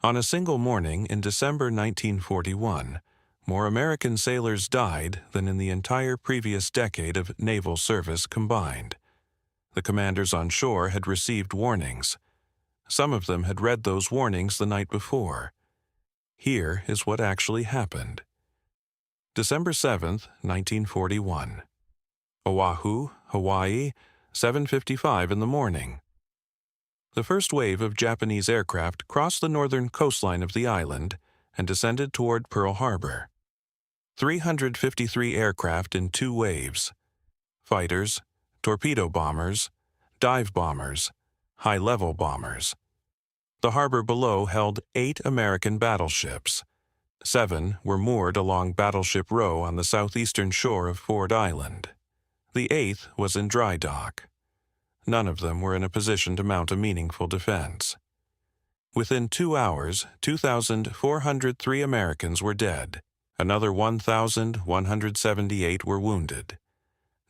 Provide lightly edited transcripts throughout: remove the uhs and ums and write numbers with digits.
On a single morning in December 1941, more American sailors died than in the entire previous decade of naval service combined. The commanders on shore had received warnings. Some of them had read those warnings the night before. Here is what actually happened. December 7th, 1941. Oahu, Hawaii, 7:55 in the morning. The first wave of Japanese aircraft crossed the northern coastline of the island and descended toward Pearl Harbor. 353 aircraft in two waves: fighters, torpedo bombers, dive bombers, high-level bombers. The harbor below held 8 American battleships. 7 were moored along Battleship Row on the southeastern shore of Ford Island. The 8th was in dry dock. None of them were in a position to mount a meaningful defense. Within 2 hours, 2,403 Americans were dead. Another 1,178 were wounded.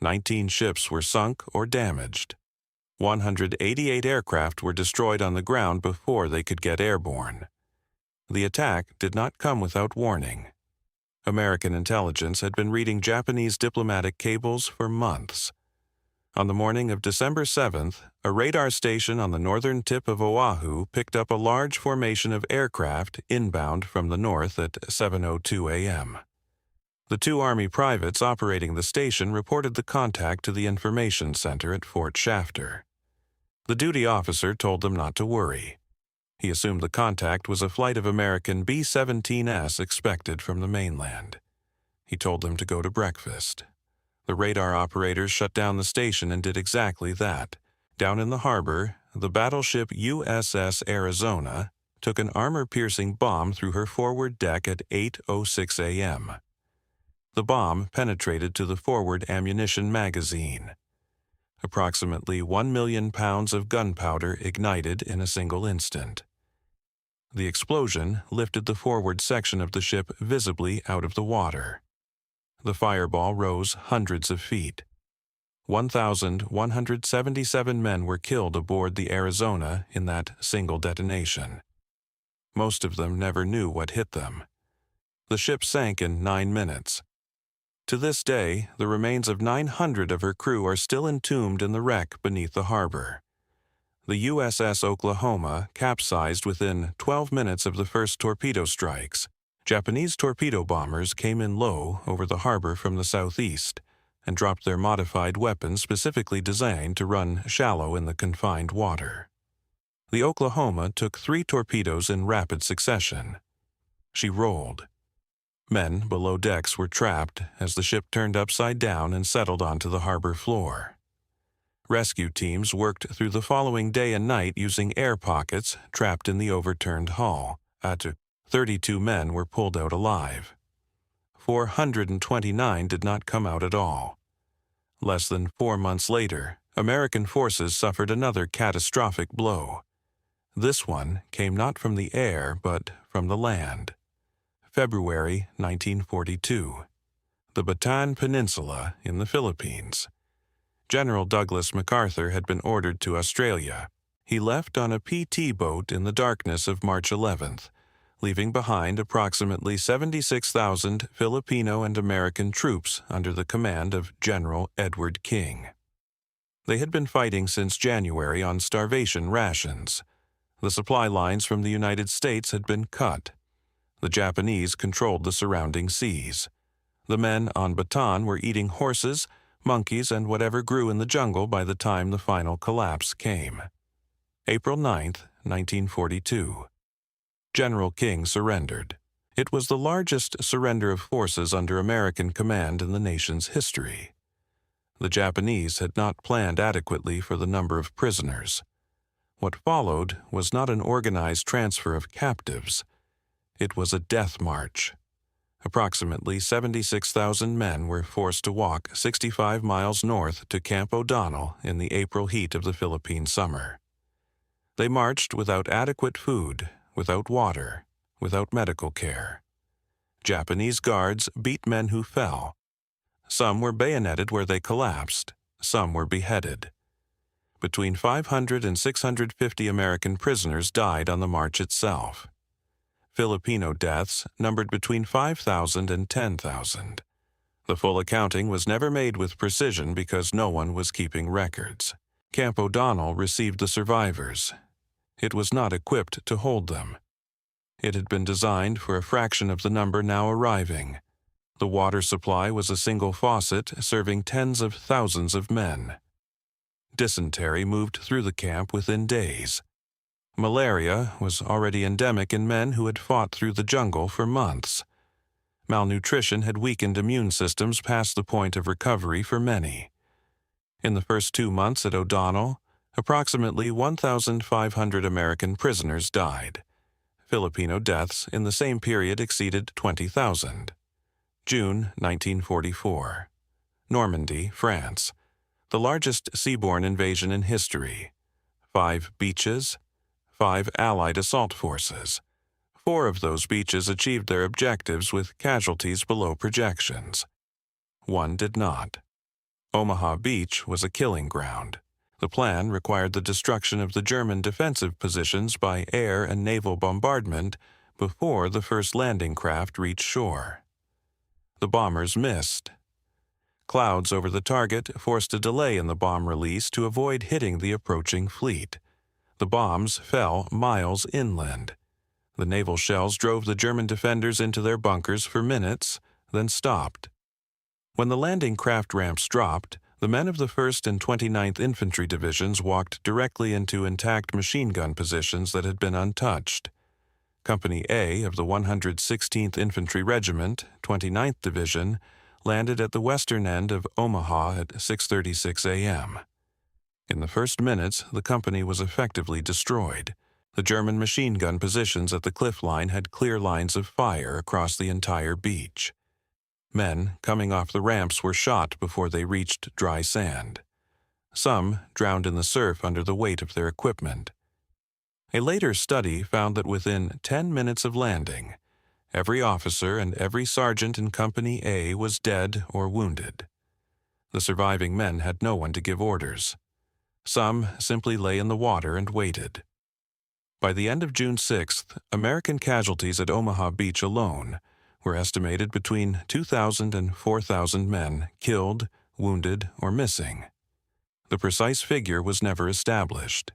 19 ships were sunk or damaged. 188 aircraft were destroyed on the ground before they could get airborne. The attack did not come without warning. American intelligence had been reading Japanese diplomatic cables for months. On the morning of December 7th, a radar station on the northern tip of Oahu picked up a large formation of aircraft inbound from the north at 7:02 a.m. The 2 Army privates operating the station reported the contact to the information center at Fort Shafter. The duty officer told them not to worry. He assumed the contact was a flight of American B-17s expected from the mainland. He told them to go to breakfast. The radar operators shut down the station and did exactly that. Down in the harbor, the battleship USS Arizona took an armor-piercing bomb through her forward deck at 8:06 a.m. The bomb penetrated to the forward ammunition magazine. Approximately 1 million pounds of gunpowder ignited in a single instant. The explosion lifted the forward section of the ship visibly out of the water. The fireball rose hundreds of feet. 1,177 men were killed aboard the Arizona in that single detonation. Most of them never knew what hit them. The ship sank in 9 minutes. To this day, the remains of 900 of her crew are still entombed in the wreck beneath the harbor. The USS Oklahoma capsized within 12 minutes of the first torpedo strikes. Japanese torpedo bombers came in low over the harbor from the southeast and dropped their modified weapons specifically designed to run shallow in the confined water. The Oklahoma took 3 torpedoes in rapid succession. She rolled. Men below decks were trapped as the ship turned upside down and settled onto the harbor floor. Rescue teams worked through the following day and night using air pockets trapped in the overturned hull. 32 men were pulled out alive. 429 did not come out at all. Less than 4 months later, American forces suffered another catastrophic blow. This one came not from the air but from the land. February 1942. The Bataan Peninsula in the Philippines. General Douglas MacArthur had been ordered to Australia. He left on a PT boat in the darkness of March 11th, leaving behind approximately 76,000 Filipino and American troops under the command of General Edward King. They had been fighting since January on starvation rations. The supply lines from the United States had been cut. The Japanese controlled the surrounding seas. The men on Bataan were eating horses, monkeys, and whatever grew in the jungle by the time the final collapse came. April 9th, 1942. General King surrendered. It was the largest surrender of forces under American command in the nation's history. The Japanese had not planned adequately for the number of prisoners. What followed was not an organized transfer of captives. It was a death march. Approximately 76,000 men were forced to walk 65 miles north to Camp O'Donnell in the April heat of the Philippine summer. They marched without adequate food, without water, without medical care. Japanese guards beat men who fell. Some were bayoneted where they collapsed. Some were beheaded. Between 500 and 650 American prisoners died on the march itself. Filipino deaths numbered between 5,000 and 10,000. The full accounting was never made with precision because no one was keeping records. Camp O'Donnell received the survivors. It was not equipped to hold them. It had been designed for a fraction of the number now arriving. The water supply was a single faucet serving tens of thousands of men. Dysentery moved through the camp within days. Malaria was already endemic in men who had fought through the jungle for months. Malnutrition had weakened immune systems past the point of recovery for many. In the first 2 months at O'Donnell, approximately 1,500 American prisoners died. Filipino deaths in the same period exceeded 20,000. June 1944. Normandy, France. The largest seaborne invasion in history. 5 beaches, 5 Allied assault forces. 4 of those beaches achieved their objectives with casualties below projections. 1 did not. Omaha Beach was a killing ground. The plan required the destruction of the German defensive positions by air and naval bombardment before the first landing craft reached shore. The bombers missed. Clouds over the target forced a delay in the bomb release to avoid hitting the approaching fleet. The bombs fell miles inland. The naval shells drove the German defenders into their bunkers for minutes, then stopped. When the landing craft ramps dropped, the men of the 1st and 29th Infantry Divisions walked directly into intact machine gun positions that had been untouched. Company A of the 116th Infantry Regiment, 29th Division, landed at the western end of Omaha at 6:36 a.m. In the first minutes, the company was effectively destroyed. The German machine gun positions at the cliff line had clear lines of fire across the entire beach. Men coming off the ramps were shot before they reached dry sand. Some drowned in the surf under the weight of their equipment. A later study found that within 10 minutes of landing, every officer and every sergeant in Company A was dead or wounded. The surviving men had no one to give orders. Some simply lay in the water and waited. By the end of June 6th, American casualties at Omaha Beach alone were estimated between 2,000 and 4,000 men killed, wounded, or missing. The precise figure was never established.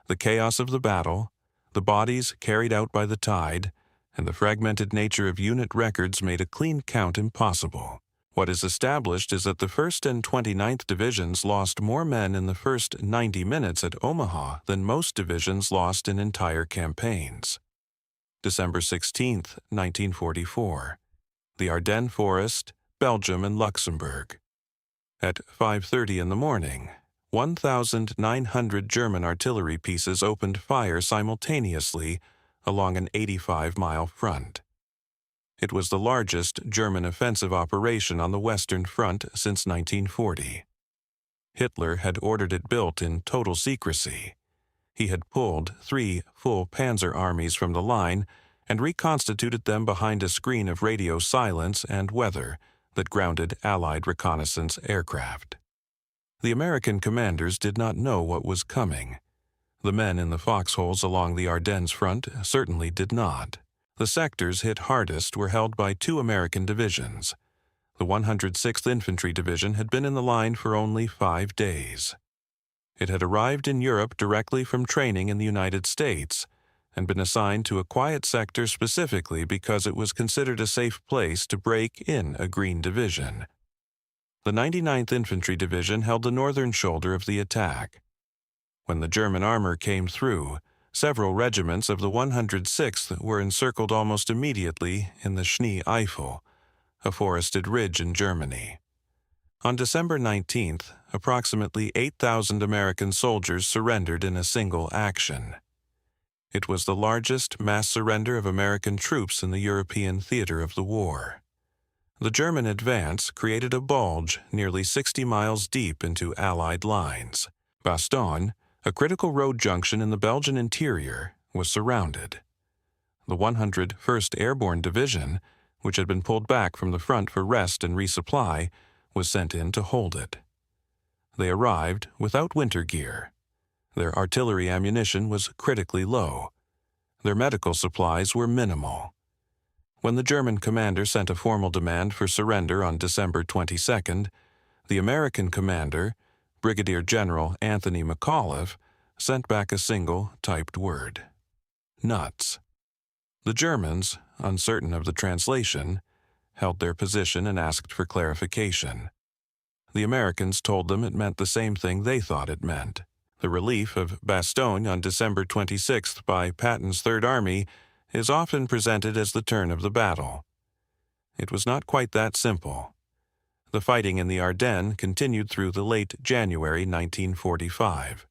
The chaos of the battle, the bodies carried out by the tide, and the fragmented nature of unit records made a clean count impossible. What is established is that the 1st and 29th Divisions lost more men in the first 90 minutes at Omaha than most divisions lost in entire campaigns. December 16, 1944. The Ardennes Forest, Belgium and Luxembourg. At 5:30 in the morning, 1,900 German artillery pieces opened fire simultaneously along an 85-mile front. It was the largest German offensive operation on the Western Front since 1940. Hitler had ordered it built in total secrecy. He had pulled 3 full panzer armies from the line and reconstituted them behind a screen of radio silence and weather that grounded Allied reconnaissance aircraft. The American commanders did not know what was coming. The men in the foxholes along the Ardennes front certainly did not. The sectors hit hardest were held by 2 American divisions. The 106th Infantry Division had been in the line for only 5 days. It had arrived in Europe directly from training in the United States and been assigned to a quiet sector specifically because it was considered a safe place to break in a Green Division. The 99th Infantry Division held the northern shoulder of the attack. When the German armor came through, several regiments of the 106th were encircled almost immediately in the Schnee Eifel, a forested ridge in Germany. On December 19th, approximately 8,000 American soldiers surrendered in a single action. It was the largest mass surrender of American troops in the European theater of the war. The German advance created a bulge nearly 60 miles deep into Allied lines. Bastogne, a critical road junction in the Belgian interior, was surrounded. The 101st Airborne Division, which had been pulled back from the front for rest and resupply, was sent in to hold it. They arrived without winter gear. Their artillery ammunition was critically low. Their medical supplies were minimal. When the German commander sent a formal demand for surrender on December 22nd, the American commander, Brigadier General Anthony McAuliffe, sent back a single typed word: nuts. The Germans, uncertain of the translation, held their position and asked for clarification. The Americans told them it meant the same thing they thought it meant. The relief of Bastogne on December 26th by Patton's Third Army is often presented as the turn of the battle. It was not quite that simple. The fighting in the Ardennes continued through the late January 1945.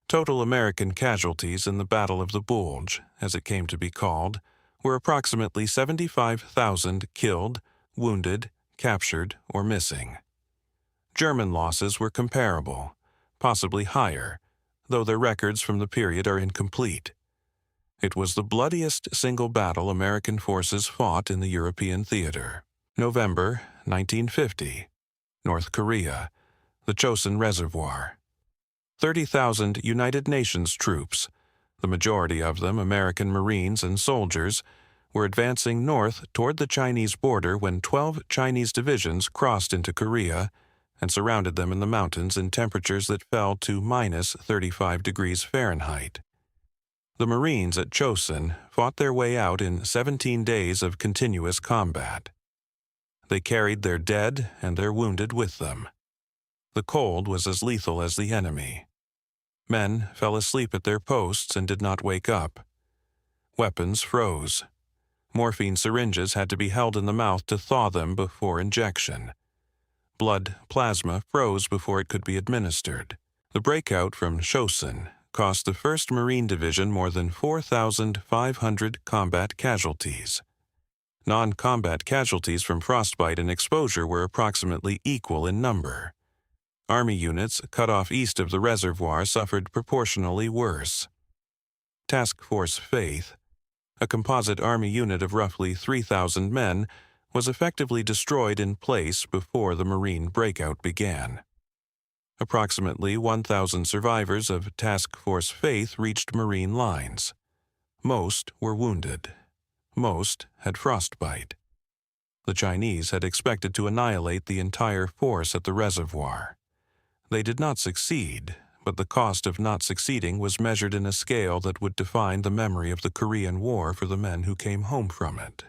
Total American casualties in the Battle of the Bulge, as it came to be called, were approximately 75,000 killed, wounded, captured, or missing. German losses were comparable, possibly higher, though their records from the period are incomplete. It was the bloodiest single battle American forces fought in the European theater. November 1950, North Korea, the Chosin Reservoir. 30,000 United Nations troops, the majority of them American Marines and soldiers, were advancing north toward the Chinese border when 12 Chinese divisions crossed into Korea and surrounded them in the mountains in temperatures that fell to minus 35 degrees Fahrenheit. The Marines at Chosin fought their way out in 17 days of continuous combat. They carried their dead and their wounded with them. The cold was as lethal as the enemy. Men fell asleep at their posts and did not wake up. Weapons froze. Morphine syringes had to be held in the mouth to thaw them before injection. Blood plasma froze before it could be administered. The breakout from Chosin cost the 1st Marine Division more than 4,500 combat casualties. Non-combat casualties from frostbite and exposure were approximately equal in number. Army units cut off east of the reservoir suffered proportionally worse. Task Force Faith, a composite Army unit of roughly 3,000 men, was effectively destroyed in place before the Marine breakout began. Approximately 1,000 survivors of Task Force Faith reached Marine lines. Most were wounded. Most had frostbite. The Chinese had expected to annihilate the entire force at the reservoir. They did not succeed, but the cost of not succeeding was measured in a scale that would define the memory of the Korean War for the men who came home from it.